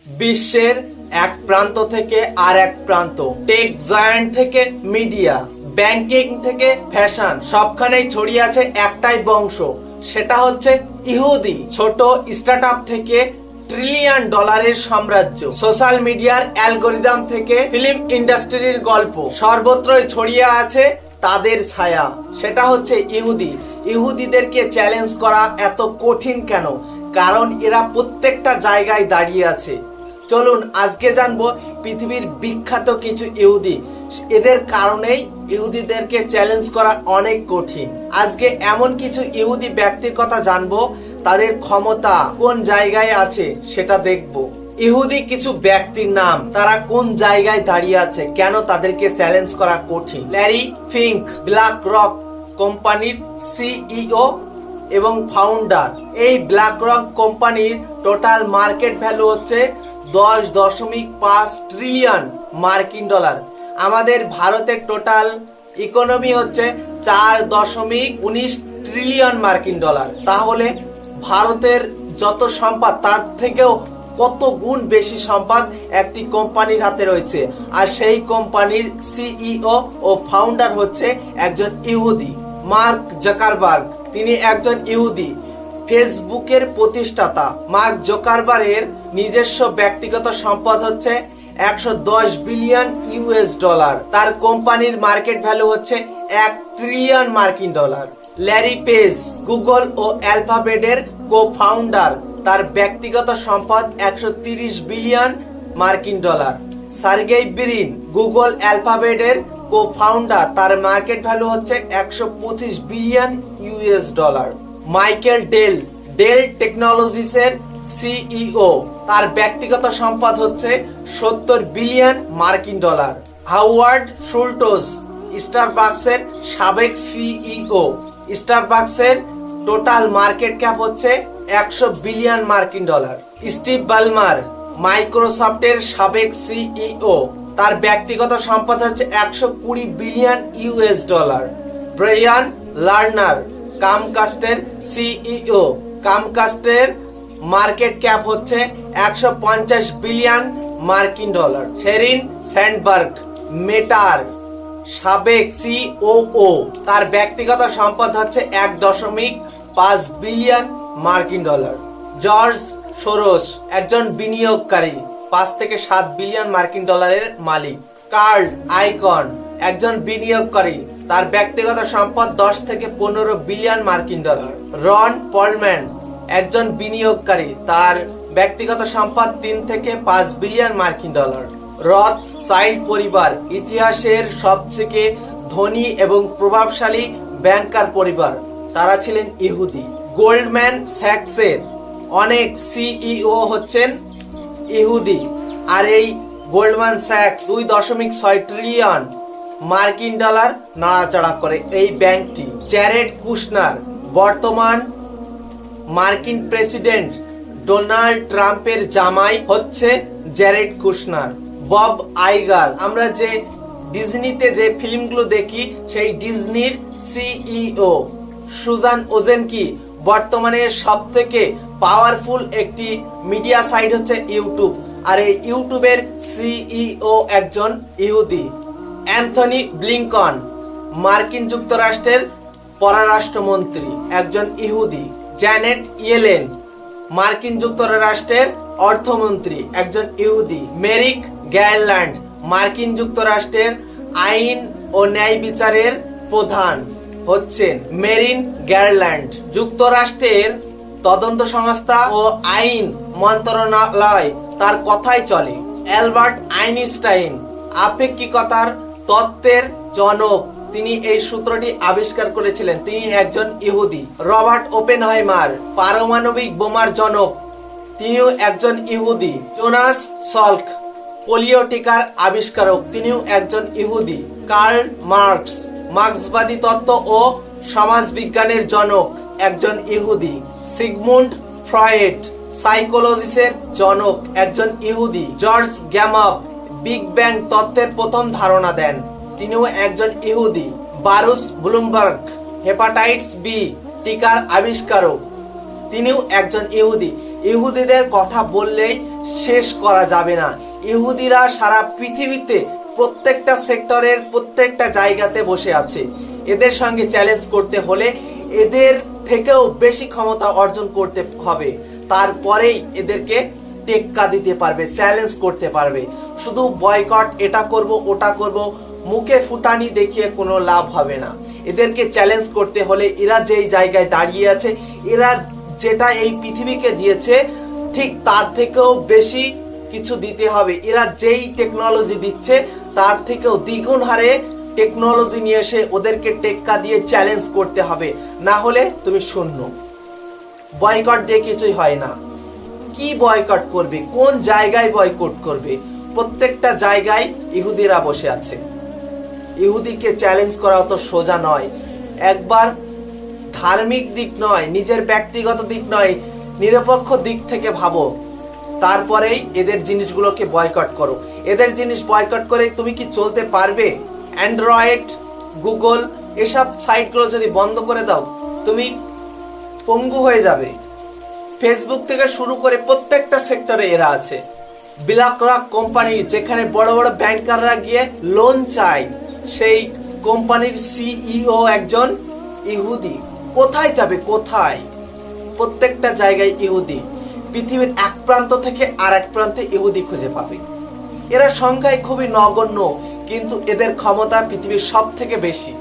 বিশ্বের এক প্রান্ত থেকে আর এক প্রান্ত, টেক জায়ান্ট থেকে মিডিয়া, ব্যাংকিং থেকে ফ্যাশন, সবখানেই ছড়িয়ে আছে একটাই বংশ, সেটা হচ্ছে ইহুদি। ছোট স্টার্টআপ থেকে ট্রিলিয়ন ডলারের সাম্রাজ্য, সোশ্যাল মিডিয়ার অ্যালগোরিদম থেকে ফিল্ম ইন্ডাস্ট্রির গল্প, সর্বত্রই ছড়িয়ে আছে তাদের ছায়া, সেটা হচ্ছে ইহুদি। ইহুদিদেরকে চ্যালেঞ্জ করা এত কঠিন কেন? কারণ এরা প্রত্যেকটা জায়গায় দাঁড়িয়ে আছে। চলুন আজকে জানবো পৃথিবীর বিখ্যাত কিছু ইহুদি, এদের কারণেই ইহুদিদেরকে চ্যালেঞ্জ করা অনেক কঠিন। আজকে এমন কিছু ইহুদি ব্যক্তির কথা জানবো, তাদের ক্ষমতা কোন জায়গায় আছে সেটা দেখবো। ইহুদি কিছু ব্যক্তির নাম, তারা কোন জায়গায় দাঁড়িয়ে আছে, কেন তাদেরকে চ্যালেঞ্জ করা কঠিন। ল্যারি ফিঙ্ক, ব্ল্যাক রক কোম্পানির সিইও এবং ফাউন্ডার। এই ব্ল্যাক রক কোম্পানির টোটাল মার্কেট ভ্যালু হচ্ছে 10.5 ট্রিলিয়ন মার্কিন ডলার। আমাদের ভারতের টোটাল ইকোনমি হচ্ছে 4.19 ট্রিলিয়ন মার্কিন ডলার। তাহলে ভারতের যত সম্পদ তার থেকেও কত গুণ বেশি সম্পদ একটি কোম্পানির হাতে রয়েছে, আর সেই কোম্পানির সিইও ও ফাউন্ডার হচ্ছে একজন ইহুদি, মার্ক জাকারবার্গ। তিনি একজন ইহুদি, ফেসবুকের প্রতিষ্ঠাতা। মার্ক জাকারবার্গের নিজস্ব ব্যক্তিগত সম্পদ হচ্ছে 110 বিলিয়ন ইউএস ডলার। তার কোম্পানির মার্কেট ভ্যালু হচ্ছে 1 ট্রিলিয়ন মার্কিন ডলার। ল্যারি পেজ, গুগল ও অ্যালফাবেটের কো ফাউন্ডার, তার ব্যক্তিগত সম্পদ 130 বিলিয়ন মার্কিন ডলার। সার্গেই ব্রিন, গুগল অ্যালফাবেটের কো ফাউন্ডার, তার মার্কেট ভ্যালু হচ্ছে 125 billion US dollar. Michael Dell, Dell টেকনোলজিসের সিইও, তার ব্যক্তিগত সম্পদ হচ্ছে 70 বিলিয়ন মার্কিন ডলার। হাওয়ার্ড শুল্টজ, স্টারবাকসের সাবেক সিইও, স্টারবাকসের টোটাল মার্কেট ক্যাপ হচ্ছে 100 বিলিয়ন মার্কিন ডলার। স্টিভ বালমার, মাইক্রোসফটের সাবেক সিইও, তার ব্যক্তিগত সম্পদ হচ্ছে 120 billion US dollar. Brian Lerner, কামকাস্টের সিইও, কামকাস্টের মার্কেট ক্যাপ হচ্ছে 150 বিলিয়ন মার্কিন ডলার। শেরিন স্যান্ডবার্গ, মেটার সাবেক সিওও, তার ব্যক্তিগত সম্পদ হচ্ছে 1.5 বিলিয়ন মার্কিন ডলার। জর্জ সোরস, একজন বিনিয়োগকারী, 5 থেকে 7 বিলিয়ন মার্কিন ডলারের মালিক। কার্ল আইকন, একজন বিনিয়োগকারী, তার ব্যক্তিগত সম্পদ 10 থেকে 15 বিলিয়ন মার্কিন ডলার। রন পলম্যান, একজন বিনিয়োগকারী, তার ব্যক্তিগত সম্পদ 3 থেকে 5 বিলিয়ন মার্কিন ডলার। রথ চাইল্ড পরিবার, ইতিহাসের সবথেকে ধনী এবং প্রভাবশালী ব্যাংকার পরিবার, তারা ছিলেন ইহুদি। গোল্ডম্যান স্যাক্সের অনেক সিইও হচ্ছেন ইহুদি, আর এই গোল্ডম্যান স্যাক্স 2.6 ট্রিলিয়ন মার্কিন ডলার নাড়াচাড়া করে এই ব্যাংকটি। জ্যারেড কুশনার, বর্তমান মার্কিন প্রেসিডেন্ট ডোনাল্ড ট্রাম্পের জামাই হচ্ছে জ্যারেড কুশনার। বব আইগার, আমরা যে ডিজনিতে যে ফিল্মগুলো দেখি সেই ডিজনির সিইও। সুজান ওজেনকি, বর্তমানে সব থেকে পাওয়ারফুল একটি মিডিয়া সাইট হচ্ছে ইউটিউব, আর এই ইউটিউবের সিইও একজন ইহুদি। অ্যান্থনি ব্লিংকন, মার্কিন যুক্তরাষ্ট্রের পররাষ্ট্রমন্ত্রী, একজন ইহুদি। জ্যানেট ইয়েলেন, মার্কিন যুক্তরাষ্ট্রের অর্থমন্ত্রী, একজন ইহুদি। মেরিক গারল্যান্ড, মার্কিন যুক্তরাষ্ট্রের আইন ও ন্যায় বিচারের প্রধান হচ্ছেন মেরিন গারল্যান্ড। যুক্তরাষ্ট্রের তদন্ত সংস্থা ও আইন মন্ত্রণালয় তার কথাই চলে। অ্যালবার্ট আইনস্টাইন, আপেক্ষিকতার তত্ত্বের জনক, তিনি এই সূত্রটি আবিষ্কার করেছিলেন, তিনি একজন ইহুদি। রবার্ট ওপেনহাইমার, পারমাণবিক বোমার জনক, তিনিও একজন ইহুদি। জোনাস সল্ক, পোলিও টিকার আবিষ্কারক, তিনিও একজন ইহুদি। কার্ল মার্কস, মার্ক্সবাদী তত্ত্ব ও সমাজবিজ্ঞানের জনক, একজন ইহুদি। সিগমুন্ড ফ্রয়েড, সাইকোলজিসের জনক, একজন ইহুদি। জর্জ গ্যামব, বিগ ব্যাং তত্ত্বের প্রথম ধারণা দেন, তিনিও একজন ইহুদি। বারুস ব্লুমবার্গ, হেপাটাইটিস বি টিকার আবিষ্কারক, তিনিও একজন ইহুদি। ইহুদিদের কথা বললেই শেষ করা যাবে না। ইহুদিরা সারা পৃথিবীতে প্রত্যেকটা সেক্টরের প্রত্যেকটা জায়গাতে বসে আছে। এদের সঙ্গে চ্যালেঞ্জ করতে হলে এদের থেকেও বেশি ক্ষমতা অর্জন করতে হবে, তারপরেই এদেরকে টেক্কা দিতে পারবে, চ্যালেঞ্জ করতে পারবে। শুধু বয়কট, এটা করব ওটা করব, মুখে ফুটানি দেখিয়ে কোনো লাভ হবে না। এদেরকে চ্যালেঞ্জ করতে হলে এরা যেই জায়গায় দাঁড়িয়ে আছে, এরা যেটা এই পৃথিবীকে দিয়েছে ঠিক তার থেকেও বেশি কিছু দিতে হবে। এরা যেই টেকনোলজি দিচ্ছে তার থেকেও দ্বিগুণ হারে টেকনোলজি নিয়ে এসে ওদেরকে টেক্কা দিয়ে চ্যালেঞ্জ করতে হবে, না হলে তুমি শূন্য। বয়কট দিয়ে কিছুই হয় না। কি বয়কট করবে, কোন জায়গায় বয়কট করবে? প্রত্যেকটা জায়গায় ইহুদিরা বসে আছে। ইহুদিকে চ্যালেঞ্জ করা অত সোজা নয়। একবার ধার্মিক দিক নয়, নিজের ব্যক্তিগত দিক নয়, নিরপেক্ষ দিক থেকে ভাবো, তারপরেই এদের জিনিসগুলোকে বয়কট করো। এদের জিনিস বয়কট করে তুমি কি চলতে পারবে? অ্যান্ড্রয়েড, গুগল এসব সাইটগুলো যদি বন্ধ করে দাও, তুমি পঙ্গু হয়ে যাবে। ফেসবুক থেকে শুরু করে প্রত্যেকটা সেক্টরে এরা আছে। ব্ল্যাকরক কোম্পানি, যেখানে বড় বড় ব্যাংকাররা গিয়ে লোন চায়, সেই কোম্পানির সিইও একজন ইহুদি। কোথায় যাবে, কোথায়? প্রত্যেকটা জায়গায় ইহুদি। পৃথিবীর এক প্রান্ত থেকে আর এক প্রান্তে ইহুদি খুঁজে পাবে। এরা সংখ্যায় খুবই নগণ্য, কিন্তু এদের ক্ষমতা পৃথিবীর সব থেকে বেশি।